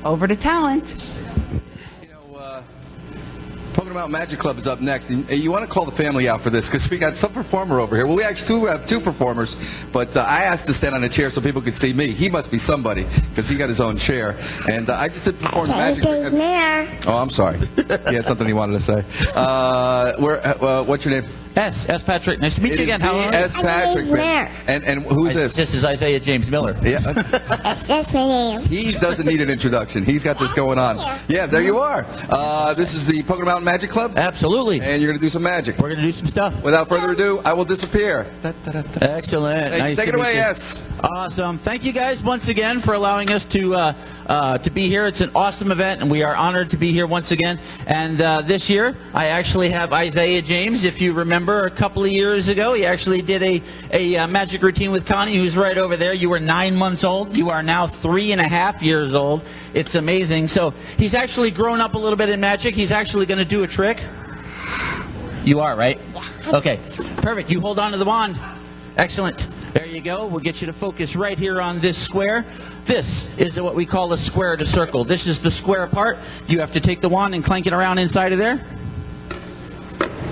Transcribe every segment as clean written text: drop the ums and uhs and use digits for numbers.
over to talent. Pocono Mountain Magic Club is up next, and you want to call the family out for this because we got some performer over here. Well, we actually have two performers, but I asked to stand on a chair so people could see me. He must be somebody because he got his own chair, and I just did perform the magic trick. Oh, I'm sorry. He had something he wanted to say. What's your name? S. Patrick. Nice to meet you again. How are you? S. Patrick. And who is this? This is Isaiah James Miller. Yeah. That's my name. He doesn't need an introduction. He's got this going on. Yeah, there you are. This is the Pocono Mountain Magic Club? Absolutely. And you're going to do some magic. We're going to do some stuff. Without further ado, I will disappear. Excellent. Hey, take it away, yes. Awesome. Thank you guys once again for allowing us to be here. It's an awesome event, and we are honored to be here once again. And this year, I actually have Isaiah James. If you remember, a couple of years ago, he actually did a magic routine with Connie, who's right over there. You were 9 months old. You are now 3.5 years old. It's amazing. So he's actually grown up a little bit in magic. He's actually going to do a trick. You are, right? Yeah. Okay. Perfect. You hold on to the wand. Excellent. There you go. We'll get you to focus right here on this square. This is what we call a square to circle. This is the square part. You have to take the wand and clank it around inside of there.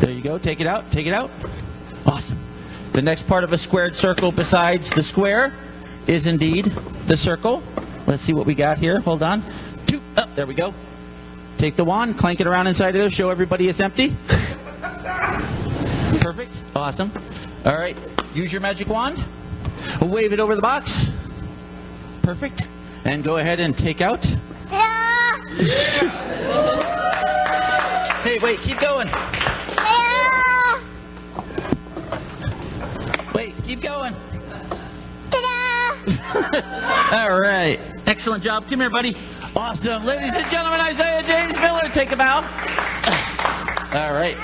There you go. Take it out. Take it out. Awesome. The next part of a squared circle besides the square is indeed the circle. Let's see what we got here. Hold on. Two. Oh, there we go. Take the wand, clank it around inside of there. Show everybody it's empty. Perfect. Awesome. All right. Use your magic wand. Wave it over the box. Perfect. And go ahead and take out. Hey, wait. Keep going. Wait. Keep going. All right. Excellent job. Come here, buddy. Awesome. Ladies and gentlemen, Isaiah James Miller, take a bow. All right.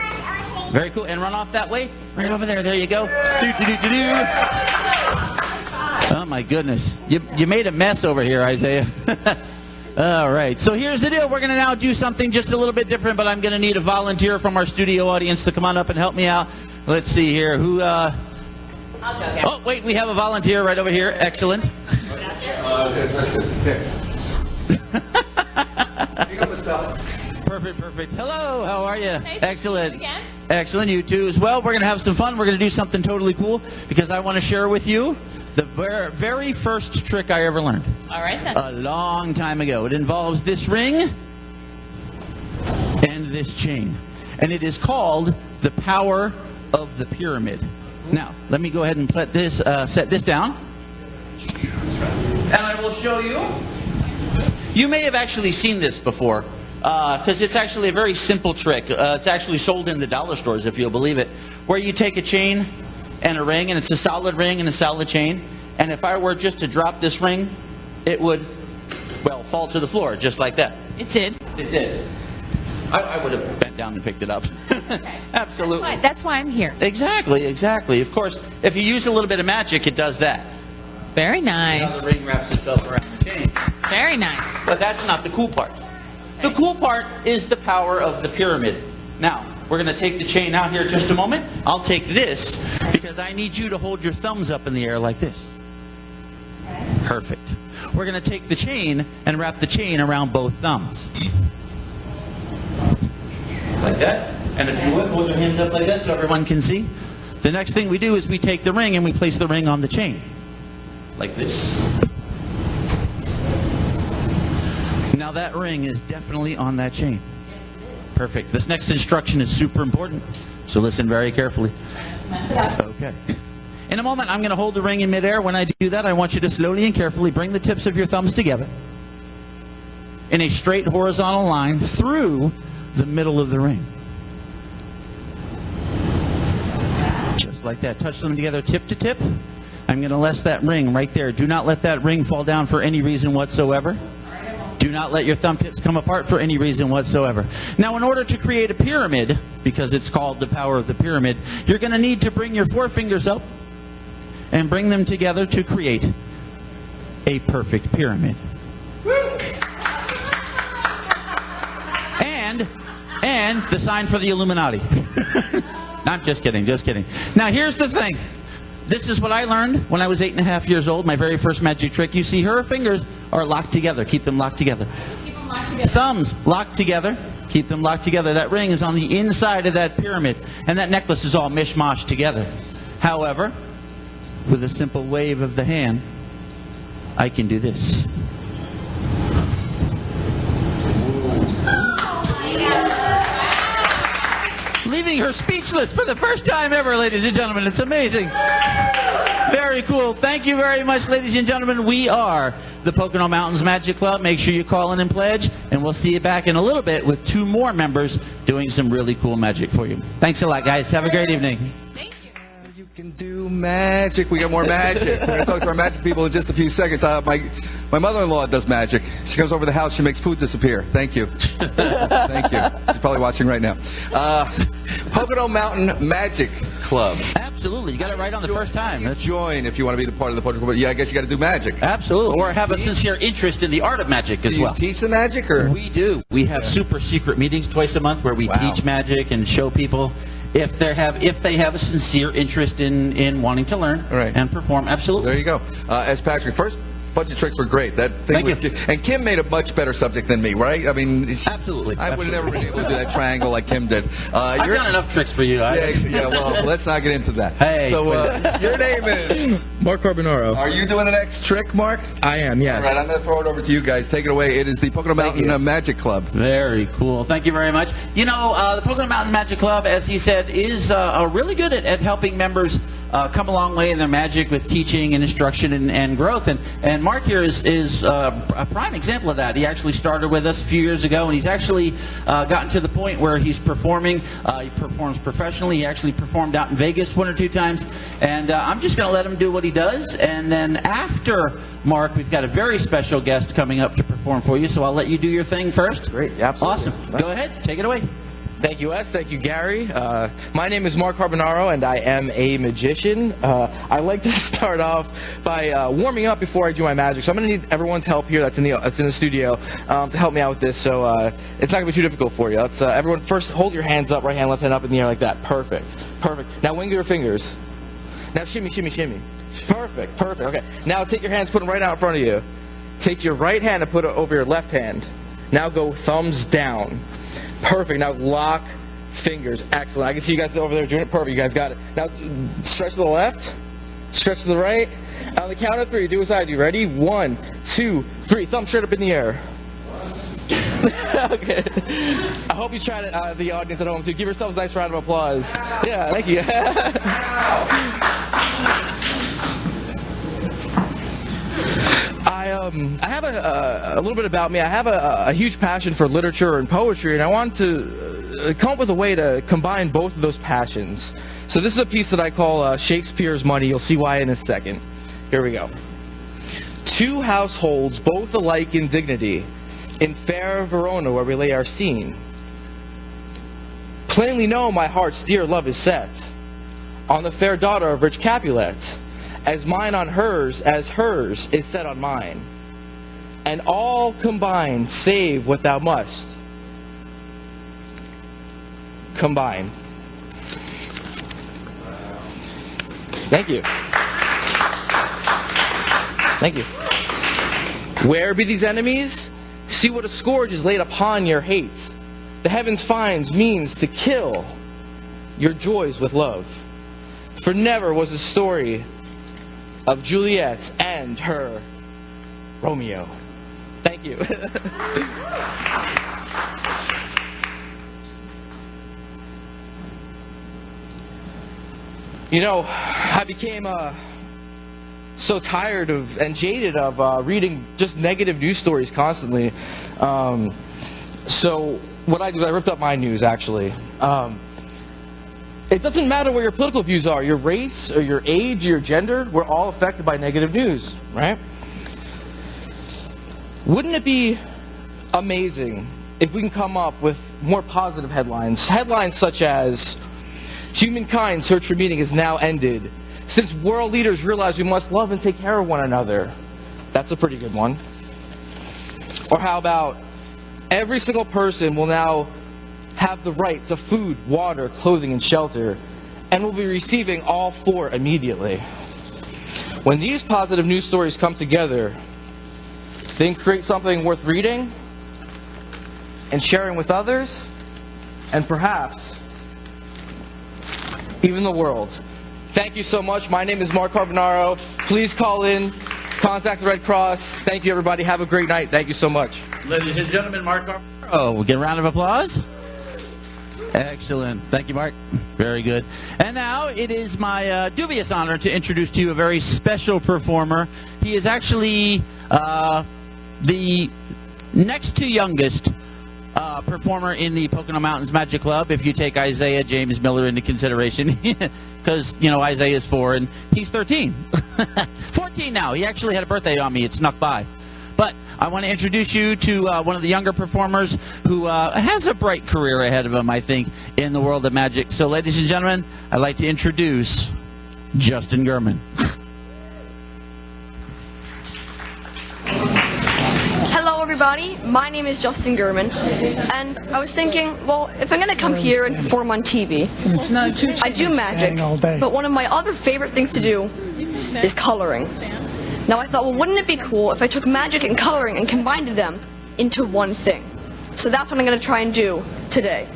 Very cool. And run off that way. Right over there. There you go. Oh, my goodness. You made a mess over here, Isaiah. All right. So here's the deal. We're going to now do something just a little bit different, but I'm going to need a volunteer from our studio audience to come on up and help me out. Let's see here. Who... Oh, wait. We have a volunteer right over here. Excellent. Perfect. Hello, how are you? Nice Excellent. To meet you again. Excellent, you too as well. We're going to have some fun. We're going to do something totally cool because I want to share with you the very first trick I ever learned. All right, then. A long time ago. It involves this ring and this chain. And it is called the power of the pyramid. Now, let me go ahead and set this down. And I will show you. You may have actually seen this before because it's actually a very simple trick. It's actually sold in the dollar stores, if you'll believe it, where you take a chain and a ring, and it's a solid ring and a solid chain. And if I were just to drop this ring, it would, well, fall to the floor just like that. It did. It did. I would have bent down and picked it up. Okay. Absolutely. That's why I'm here. Exactly. Of course, if you use a little bit of magic, it does that. Very Now nice. the ring wraps itself around the chain. Very nice. But that's not the cool part. The cool part is the power of the pyramid. Now, we're going to take the chain out here just a moment. I'll take this because I need you to hold your thumbs up in the air like this. Perfect. We're going to take the chain and wrap the chain around both thumbs. Like that. And if you would, hold your hands up like that so everyone can see. The next thing we do is we take the ring and we place the ring on the chain. Like this. Now that ring is definitely on that chain. Perfect. This next instruction is super important, so listen very carefully. Let's mess it up. Okay. In a moment, I'm going to hold the ring in midair. When I do that, I want you to slowly and carefully bring the tips of your thumbs together in a straight horizontal line through the middle of the ring. Just like that. Touch them together tip to tip. I'm going to let that ring right there. Do not let that ring fall down for any reason whatsoever. Do not let your thumb tips come apart for any reason whatsoever. Now, in order to create a pyramid, because it's called the power of the pyramid, you're going to need to bring your forefingers up and bring them together to create a perfect pyramid. And the sign for the Illuminati. No, I'm just kidding. Now, here's the thing. This is what I learned when I was 8.5 years old, my very first magic trick. You see, her fingers or locked together. Keep them locked together. Keep them locked together. Thumbs locked together. Keep them locked together. That ring is on the inside of that pyramid, and that necklace is all mishmash together. However, with a simple wave of the hand, I can do this. Leaving her speechless for the first time ever, ladies and gentlemen. It's amazing. Very cool. Thank you very much, ladies and gentlemen. We are the Pocono Mountains Magic Club. Make sure you call in and pledge, and we'll see you back in a little bit with 2 more members doing some really cool magic for you. Thanks a lot, guys. Have a great evening. Thank you. You can do magic. We got more magic. We're going to talk to our magic people in just a few seconds. My mother-in-law does magic. She comes over the house. She makes food disappear. Thank you. Thank you. She's probably watching right now. Pocono Mountain Magic Club. Absolutely. You got it right on the first time. That's Join if you want to be the part of the Pocono. But yeah, I guess you got to do magic. absolutely. Or have a sincere interest in the art of magic as Do you well. teach the magic, or We do. We have super secret meetings twice a month where we Wow. teach magic and show people if they have a sincere interest in wanting to learn Right. and perform. Absolutely. there you go. As Patrick, first bunch of tricks were great. That thing Thank with, and Kim made a much better subject than me, right? I mean, Absolutely. I would have never been able to do that triangle like Kim did. I've done enough tricks for you. Yeah, well, let's not get into that. Hey, So, your name is? Mark Carbonaro. Are you doing the next trick, Mark? I am, yes. All right, I'm going to throw it over to you guys. Take it away. It is the Pocono Mountain Magic Club. Very cool. Thank you very much. You know, the Pocono Mountain Magic Club, as he said, is really good at helping members come a long way in their magic with teaching and instruction and growth. And Mark here is a prime example of that. He actually started with us a few years ago, and he's actually gotten to the point where he's performing. He performs professionally. He actually performed out in Vegas 1 or 2 times. And I'm just going to let him do what he does. And then after Mark, we've got a very special guest coming up to perform for you. So I'll let you do your thing first. Great, absolutely. Awesome. Go ahead. Take it away. Thank you, Wes. Thank you, Gary. My name is Mark Carbonaro, and I am a magician. I like to start off by warming up before I do my magic. So I'm going to need everyone's help here that's in the studio to help me out with this. So it's not going to be too difficult for you. Let's everyone first hold your hands up, right hand, left hand up in the air like that. Perfect. Perfect. Now wing your fingers. Now shimmy, shimmy, shimmy. Perfect. Perfect. Okay. Now take your hands, put them right out in front of you. Take your right hand and put it over your left hand. Now go thumbs down. Perfect. Now lock fingers. Excellent. I can see you guys over there doing it. Perfect. You guys got it. Now stretch to the left. Stretch to the right. On the count of 3, do as I do. Ready? 1, 2, 3. Thumb straight up in the air. Okay. I hope you tried it, the audience at home too. Give yourselves a nice round of applause. Yeah, thank you. I have a little bit about me. I have a huge passion for literature and poetry, and I want to come up with a way to combine both of those passions. So this is a piece that I call Shakespeare's Money. You'll see why in a second. Here we go. 2 households, both alike in dignity, in fair Verona where we lay our scene. Plainly know my heart's dear love is set on the fair daughter of rich Capulet, as mine on hers, as hers is set on mine. And all combine, save what thou must combine. Thank you. Thank you. Where be these enemies? See what a scourge is laid upon your hate. The heavens finds means to kill your joys with love. For never was a story of Juliet and her Romeo. Thank you. You know, I became so tired of and jaded of reading just negative news stories constantly. So what I did, I ripped up my news, actually. It doesn't matter what your political views are, your race or your age or your gender, we're all affected by negative news, right? Wouldn't it be amazing if we can come up with more positive headlines? Headlines such as, humankind's search for meaning is now ended, since world leaders realize we must love and take care of one another. That's a pretty good one. Or how about, every single person will now have the right to food, water, clothing, and shelter, and will be receiving all 4 immediately. When these positive news stories come together, then create something worth reading and sharing with others, and perhaps even the world. Thank you so much. My name is Mark Carbonaro. Please call in, contact the Red Cross. Thank you, everybody. Have a great night. Thank you so much. Ladies and gentlemen, Mark Carbonaro. We'll get a round of applause. Excellent. Thank you, Mark. Very good. And now it is my dubious honor to introduce to you a very special performer. He is actually the next to youngest performer in the Pocono Mountains Magic Club, if you take Isaiah James Miller into consideration. Because, you know, Isaiah is 4 and he's 13. 14 now. He actually had a birthday on me. It snuck by. But I want to introduce you to one of the younger performers who has a bright career ahead of him, I think, in the world of magic. So, ladies and gentlemen, I'd like to introduce Justin Gurman. Hello, everybody. My name is Justin Gurman, and I was thinking, well, if I'm going to come here and perform on TV, I do magic, but one of my other favorite things to do is coloring. Now, I thought, well, wouldn't it be cool if I took magic and coloring and combined them into one thing? So that's what I'm going to try and do today.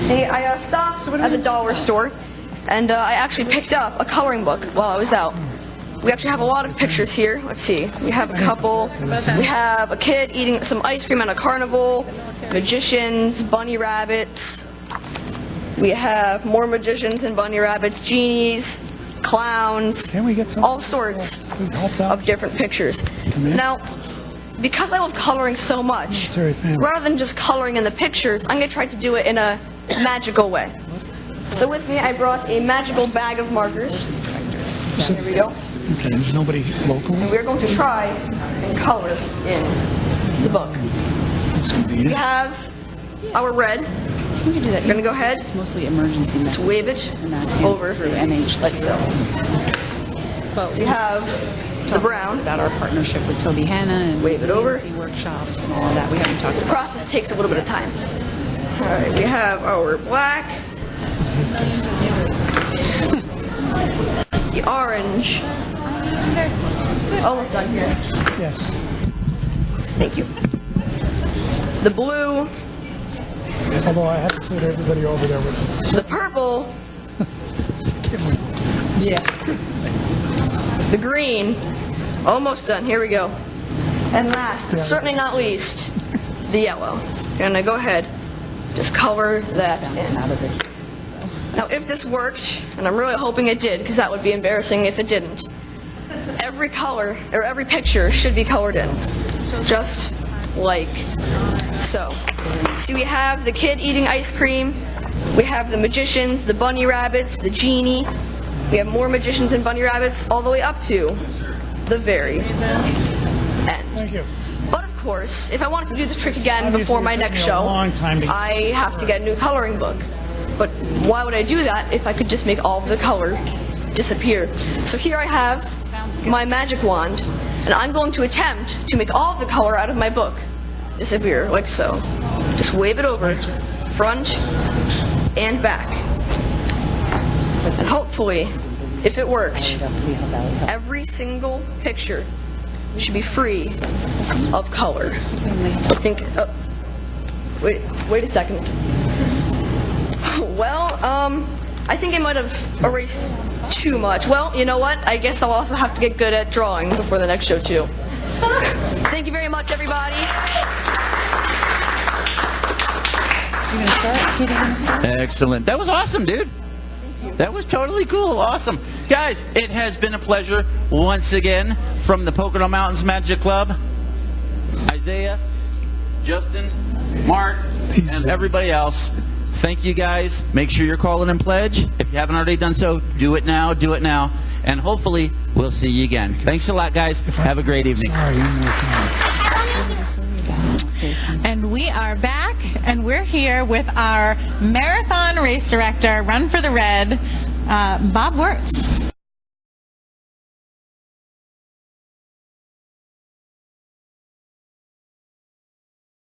See, I stopped at the dollar store, and I actually picked up a coloring book while I was out. We actually have a lot of pictures here. Let's see. We have a couple. We have a kid eating some ice cream at a carnival, magicians, bunny rabbits. We have more magicians and bunny rabbits, genies, clowns, all sorts of different pictures. Now, because I love coloring so much, rather than just coloring in the pictures, I'm going to try to do it in a magical way. So with me, I brought a magical bag of markers. So here we go. Okay, there's nobody local. And we're going to try and color in the book. We have our red. We can do that. We're going to go ahead. It's mostly emergency Let's messaging, wave it and that's over through MH. like so. But We have the brown. about our partnership with Toby Hanna and Wave it over. resiliency workshops and all of that. We haven't talked The about. process takes a little bit of time. All right, we have our black. The orange. Almost done here. Yes. Thank you. The blue. Although I have to say that everybody over there was. The purple. Yeah. The green. Almost done. Here we go. And last, but certainly not least, the yellow. Gonna go ahead, just color that in. Out of this. Now, if this worked, and I'm really hoping it did, because that would be embarrassing if it didn't, every color, or every picture should be colored in. Just like so. See, we have the kid eating ice cream, we have the magicians, the bunny rabbits, the genie, we have more magicians and bunny rabbits, all the way up to the very end. Thank you. But of course, if I wanted to do the trick again Obviously, before my it took next me a show, long time to- I have to get a new coloring book. But why would I do that if I could just make all of the color disappear? So here I have my magic wand, and I'm going to attempt to make all of the color out of my book disappear, like so. Just wave it over, front and back. And hopefully, if it worked, every single picture should be free of color. I think, wait a second. Well, I think I might have erased too much. Well, you know what? I guess I'll also have to get good at drawing before the next show, too. Thank you very much, everybody. You gonna start? Kid, you gonna start? Excellent. That was awesome, dude. That was totally cool. Awesome. Guys, it has been a pleasure once again from the Pocono Mountains Magic Club. Isaiah, Justin, Mark, and everybody else. Thank you, guys. Make sure you're calling and pledge. If you haven't already done so, do it now. Do it now. And hopefully, we'll see you again. Thanks a lot, guys. Have a great evening. Sorry, one more time. And we are back, and we're here with our marathon race director, Run for the Red, Bob Wirtz.